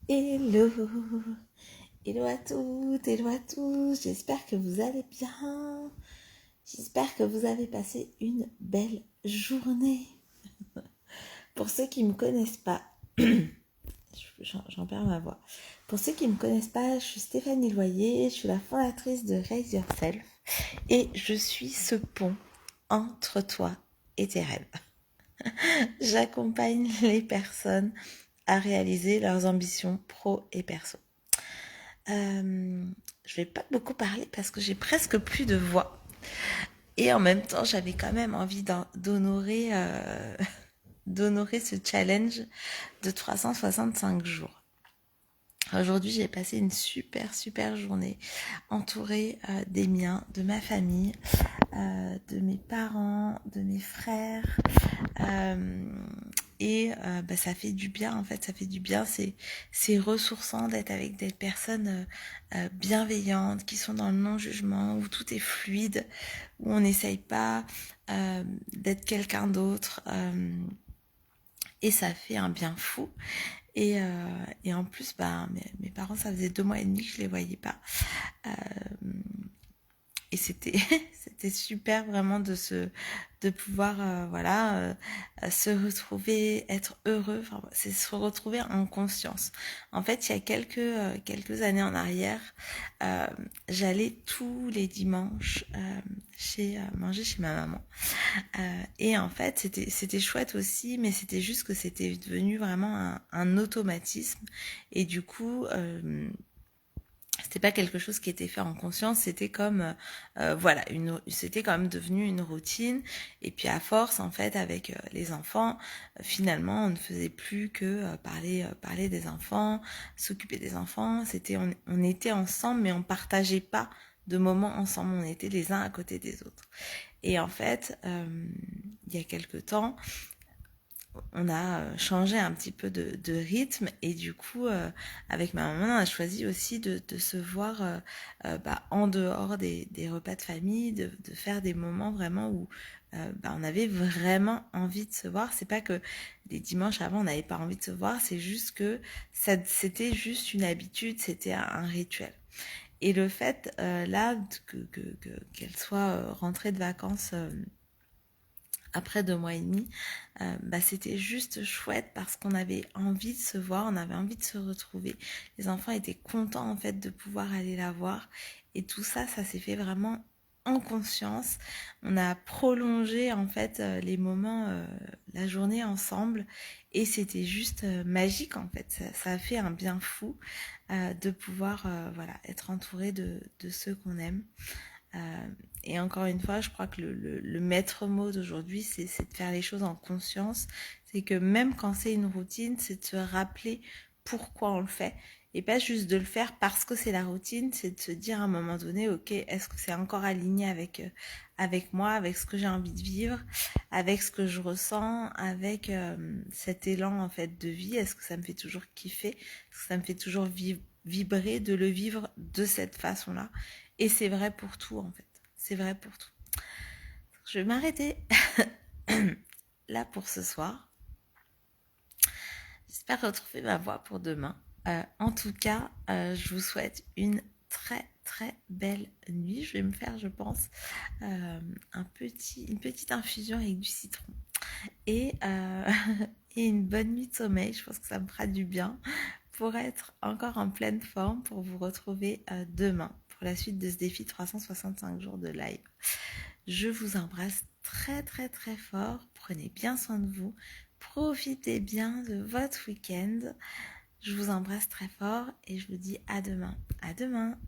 Hello, hello à toutes, hello à tous, j'espère que vous allez bien, j'espère que vous avez passé une belle journée. Pour ceux qui ne me connaissent pas, j'en perds ma voix, pour ceux qui ne me connaissent pas, je suis Stéphanie Loyer, je suis la fondatrice de Raise Yourself et je suis ce pont entre toi et tes rêves. J'accompagne les personnes à réaliser leurs ambitions pro et perso. Je vais pas beaucoup parler parce que j'ai presque plus de voix. Et en même temps, j'avais quand même envie d'honorer ce challenge de 365 jours. Aujourd'hui, j'ai passé une super journée entourée des miens, de ma famille, de mes parents, de mes frères. Ça fait du bien, en fait, ça fait du bien. C'est ressourçant d'être avec des personnes bienveillantes, qui sont dans le non-jugement, où tout est fluide, où on n'essaye pas d'être quelqu'un d'autre. Et ça fait un bien fou. Et en plus, mes parents, ça faisait 2 mois et demi que je les voyais pas. Euh, et c'était c'était super vraiment de pouvoir se retrouver, être heureux. Enfin, c'est se retrouver en conscience. En fait, il y a quelques années en arrière, euh, j'allais tous les dimanches manger chez ma maman. Et en fait, c'était chouette aussi, mais c'était juste que c'était devenu vraiment un automatisme. Et du coup, c'était pas quelque chose qui était fait en conscience, c'était comme c'était quand même devenu une routine. Et puis à force, en fait, avec les enfants, finalement, on ne faisait plus que parler des enfants, s'occuper des enfants. On était ensemble, mais on partageait pas de moments ensemble. On était les uns à côté des autres. Et en fait, il y a quelque temps, on a changé un petit peu de rythme et du coup avec ma maman on a choisi aussi de se voir en dehors des repas de famille, de faire des moments vraiment où on avait vraiment envie de se voir. C'est pas que les dimanches avant on n'avait pas envie de se voir, c'est juste que c'était juste une habitude, c'était un rituel. Et le fait qu'elle soit rentrée de vacances après 2 mois et demi, c'était juste chouette parce qu'on avait envie de se voir, on avait envie de se retrouver. Les enfants étaient contents en fait de pouvoir aller la voir et tout ça, ça s'est fait vraiment en conscience. On a prolongé en fait les moments, la journée ensemble et c'était juste magique en fait. Ça a fait un bien fou de pouvoir être entouré de ceux qu'on aime. Euh, et encore une fois, je crois que le maître mot d'aujourd'hui, c'est de faire les choses en conscience. C'est que même quand c'est une routine, c'est de se rappeler pourquoi on le fait. Et pas juste de le faire parce que c'est la routine, c'est de se dire à un moment donné, ok, est-ce que c'est encore aligné avec moi, avec ce que j'ai envie de vivre, avec ce que je ressens, avec cet élan en fait de vie. Est-ce que ça me fait toujours kiffer? Est-ce que ça me fait toujours vibrer de le vivre de cette façon-là? Et c'est vrai pour tout en fait. C'est vrai pour tout. Je vais m'arrêter là pour ce soir. J'espère retrouver ma voix pour demain. En tout cas, je vous souhaite une très belle nuit. Je vais me faire, je pense, une petite infusion avec du citron et, et une bonne nuit de sommeil. Je pense que ça me fera du bien pour être encore en pleine forme pour vous retrouver demain pour la suite de ce défi 365 jours de live. Je vous embrasse très fort. Prenez bien soin de vous. Profitez bien de votre week-end. Je vous embrasse très fort et je vous dis à demain. À demain.